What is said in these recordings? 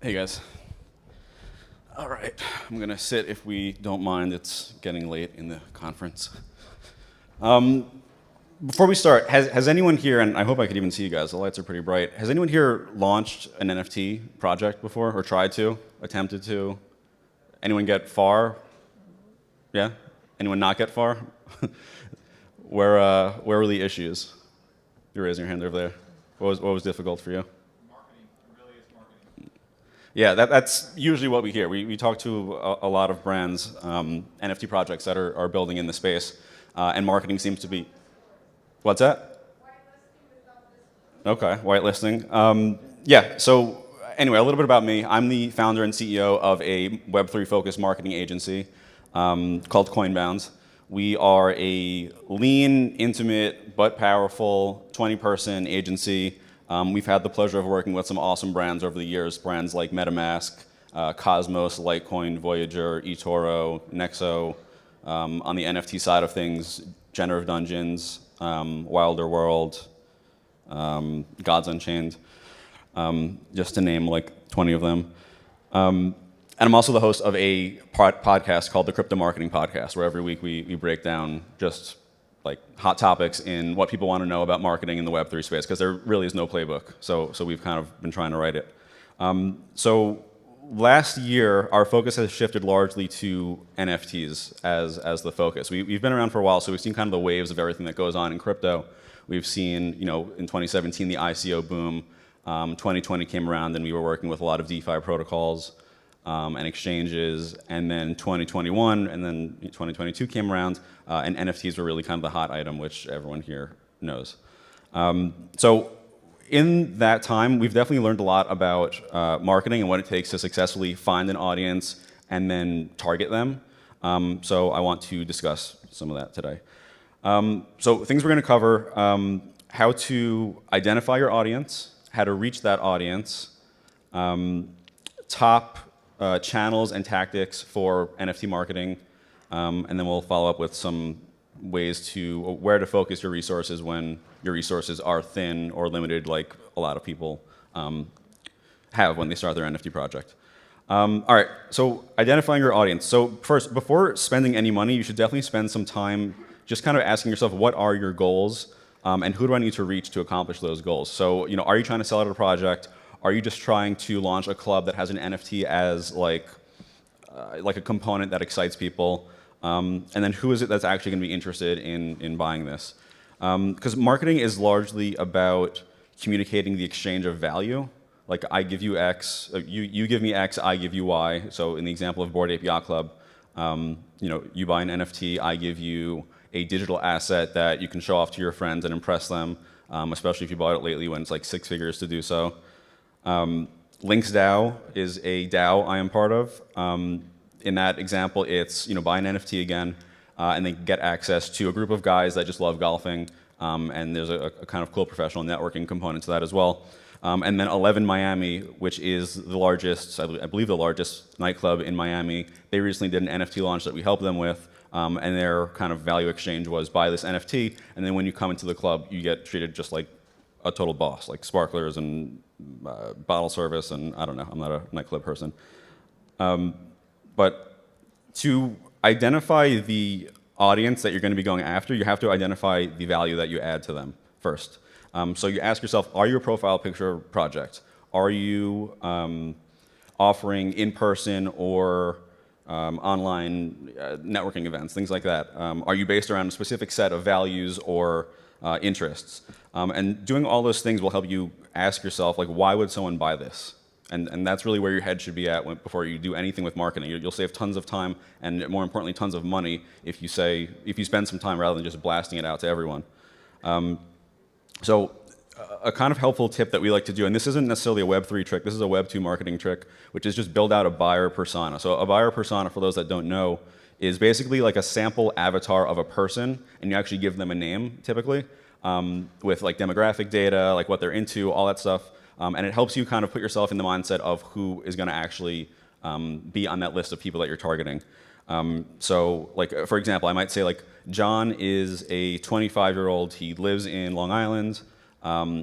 Hey guys. All right, I'm gonna sit if we don't mind. It's getting late in the conference. Before we start, has anyone here, and I hope I could even see you guys, the lights are pretty bright. Has anyone here launched an NFT project before, or tried to, attempted to? Anyone get far? Yeah? Anyone not get far? Where were the issues? You're raising your hand over there. What was difficult for you? Yeah, that's usually what we hear. We talk to a lot of brands, NFT projects that are building in the space, and marketing seems to be. What's that? Okay, whitelisting. Yeah, so anyway, a little bit about me. I'm the founder and CEO of a Web3 focused marketing agency called Coinbound. We are a lean, intimate, but powerful 20-person agency. We've had the pleasure of working with some awesome brands over the years, brands like MetaMask, Cosmos, Litecoin, Voyager, eToro, Nexo. On the NFT side of things, Generative Dungeons, Wilder World, Gods Unchained, just to name like 20 of them. And I'm also the host of a podcast called the Crypto Marketing Podcast, where every week we break down just like hot topics in what people want to know about marketing in the Web3 space, because there really is no playbook. So we've kind of been trying to write it. So last year, our focus has shifted largely to NFTs as the focus. We've been around for a while, so we've seen kind of the waves of everything that goes on in crypto. We've seen, in 2017, the ICO boom. 2020 came around, and we were working with a lot of DeFi protocols and exchanges, and then 2021, and then 2022 came around, and NFTs were really kind of the hot item, which everyone here knows. So in that time, we've definitely learned a lot about marketing and what it takes to successfully find an audience and then target them. So I want to discuss some of that today. So things we're going to cover, how to identify your audience, how to reach that audience, top channels and tactics for NFT marketing, and then we'll follow up with some ways to where to focus your resources when your resources are thin or limited, like a lot of people have when they start their NFT project. All right, so identifying your audience. So first, before spending any money, you should definitely spend some time just kind of asking yourself, what are your goals, and who do I need to reach to accomplish those goals? So, are you trying to sell out a project? Are you just trying to launch a club that has an NFT as like a component that excites people? And then who is it that's actually going to be interested in buying this? Because marketing is largely about communicating the exchange of value. Like I give you X, you give me X, I give you Y. So in the example of Bored Ape Yacht Club, you buy an NFT, I give you a digital asset that you can show off to your friends and impress them, especially if you bought it lately when it's like 6 figures to do so. Links DAO is a DAO I am part of. In that example, it's buy an NFT again, and then get access to a group of guys that just love golfing, and there's a kind of cool professional networking component to that as well. And then 11 Miami, which is the largest, I believe the largest nightclub in Miami. They recently did an NFT launch that we helped them with, and their kind of value exchange was buy this NFT, and then when you come into the club, you get treated just like a total boss, like sparklers and bottle service, and I don't know, I'm not a nightclub person. But to identify the audience that you're going to be going after, you have to identify the value that you add to them first. So you ask yourself, are you a profile picture project? Are you offering in-person or online networking events, things like that? Are you based around a specific set of values or interests? And doing all those things will help you ask yourself, like, why would someone buy this? And that's really where your head should be at before you do anything with marketing. You'll save tons of time and, more importantly, tons of money if you spend some time rather than just blasting it out to everyone. So a kind of helpful tip that we like to do, and this isn't necessarily a Web3 trick, this is a Web2 marketing trick, which is just build out a buyer persona. So a buyer persona, for those that don't know, is basically like a sample avatar of a person, and you actually give them a name, typically, with like demographic data, like what they're into, all that stuff. And it helps you kind of put yourself in the mindset of who is going to actually be on that list of people that you're targeting. So, like, for example, I might say, like, John is a 25-year-old. He lives in Long Island.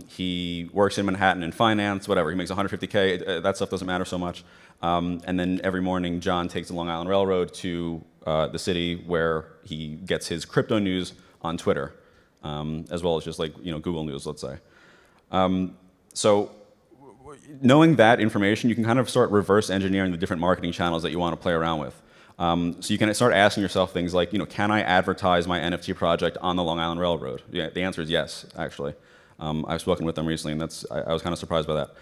He works in Manhattan in finance, whatever. He makes 150K. That stuff doesn't matter so much. And then every morning, John takes the Long Island Railroad to the city where he gets his crypto news on Twitter, as well as just like Google News, let's say. So knowing that information, you can kind of start reverse engineering the different marketing channels that you want to play around with. So you can start asking yourself things like, can I advertise my NFT project on the Long Island Railroad? Yeah, the answer is yes, actually. I've spoken with them recently, and I was kind of surprised by that.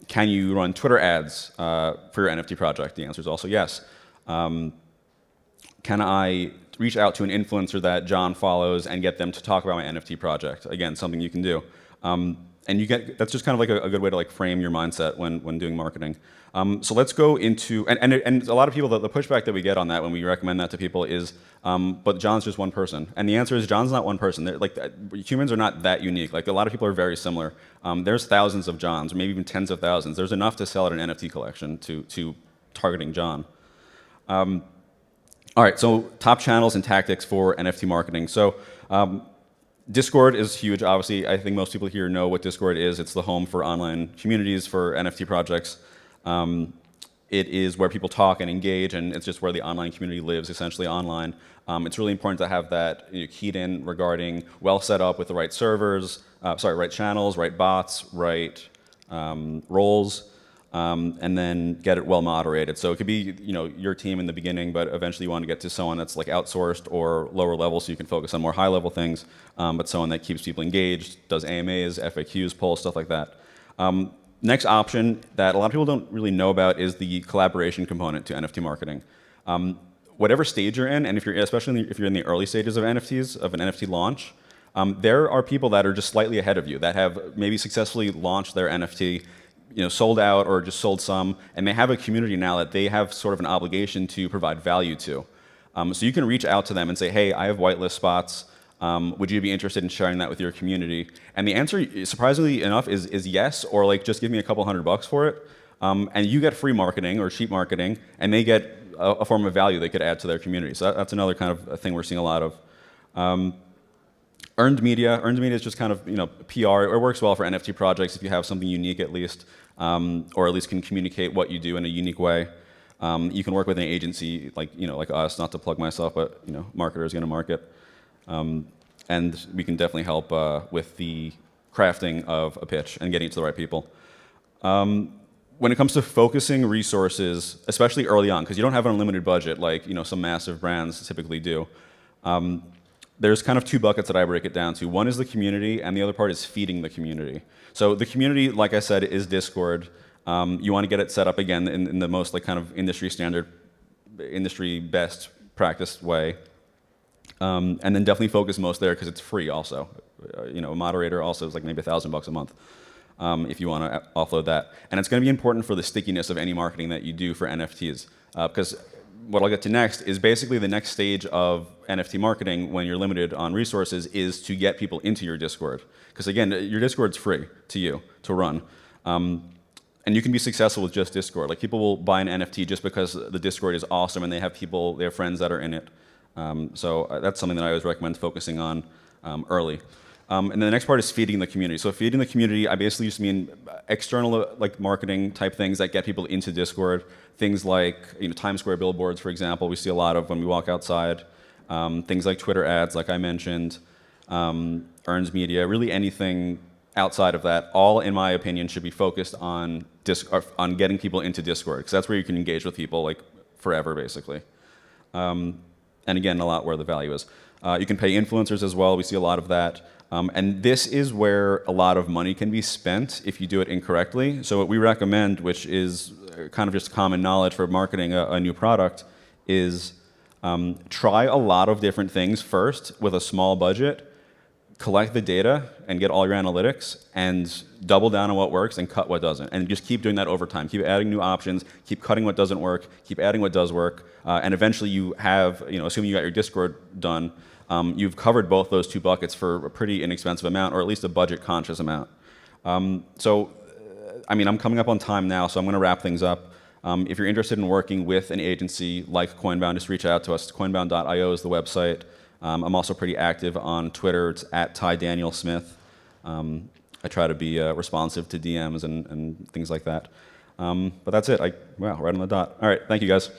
Can you run Twitter ads for your NFT project? The answer is also yes. Can I reach out to an influencer that John follows and get them to talk about my NFT project? Again, something you can do. And that's just kind of like a good way to like frame your mindset when doing marketing. So let's go into, and a lot of people, the pushback that we get on that when we recommend that to people is, but John's just one person. And the answer is John's not one person. Humans are not that unique. Like a lot of people are very similar. There's thousands of Johns, or maybe even tens of thousands. There's enough to sell at an NFT collection to targeting John. All right, so top channels and tactics for NFT marketing. So Discord is huge, obviously. I think most people here know what Discord is. It's the home for online communities for NFT projects. It is where people talk and engage, and it's just where the online community lives, essentially online. It's really important to have that keyed in regarding well set up with the right servers, right channels, right bots, right roles, and then get it well moderated. So it could be your team in the beginning, but eventually you want to get to someone that's like outsourced or lower level, so you can focus on more high level things, but someone that keeps people engaged, does AMAs, FAQs, polls, stuff like that. Next option that a lot of people don't really know about is the collaboration component to NFT marketing. Whatever stage you're in, and especially if you're in the early stages of NFTs, of an NFT launch, there are people that are just slightly ahead of you that have maybe successfully launched their NFT, sold out or just sold some, and they have a community now that they have sort of an obligation to provide value to. So you can reach out to them and say, hey, I have whitelist spots. Would you be interested in sharing that with your community? And the answer, surprisingly enough, is yes, or like just give me a couple $100 for it. And you get free marketing or cheap marketing, and they get a form of value they could add to their community. So that's another kind of a thing we're seeing a lot of. Earned media is just kind of PR. It works well for NFT projects if you have something unique at least, or at least can communicate what you do in a unique way. You can work with an agency like us, not to plug myself, but marketers going to market, and we can definitely help with the crafting of a pitch and getting it to the right people. When it comes to focusing resources, especially early on, because you don't have an unlimited budget like some massive brands typically do. There's kind of two buckets that I break it down to. One is the community, and the other part is feeding the community. So the community, like I said, is Discord. You want to get it set up again in the most kind of industry standard, industry best practice way. And then definitely focus most there because it's free also. A moderator also is like maybe $1,000 a month if you want to offload that. And it's going to be important for the stickiness of any marketing that you do for NFTs. Because what I'll get to next is basically the next stage of NFT marketing when you're limited on resources is to get people into your Discord. Because again, your Discord's free to you to run. And you can be successful with just Discord. Like people will buy an NFT just because the Discord is awesome and they have friends that are in it. So that's something that I always recommend focusing on early. And then the next part is feeding the community. So feeding the community, I basically just mean external marketing type things that get people into Discord. Things like Times Square billboards, for example, we see a lot of when we walk outside. Things like Twitter ads, like I mentioned, earned media, really anything outside of that. All, in my opinion, should be focused on getting people into Discord, because that's where you can engage with people forever, basically. And again, a lot where the value is. You can pay influencers as well. We see a lot of that. And this is where a lot of money can be spent if you do it incorrectly. So what we recommend, which is kind of just common knowledge for marketing a new product, is try a lot of different things first with a small budget, collect the data and get all your analytics, and double down on what works and cut what doesn't. And just keep doing that over time. Keep adding new options, keep cutting what doesn't work, keep adding what does work, and eventually you have, assuming you got your Discord done, you've covered both those two buckets for a pretty inexpensive amount, or at least a budget-conscious amount. I'm coming up on time now, so I'm going to wrap things up. If you're interested in working with an agency like Coinbound, just reach out to us. Coinbound.io is the website. I'm also pretty active on Twitter. It's @TyDanielSmith. I try to be responsive to DMs and things like that. But that's it. Wow, right on the dot. All right, thank you guys.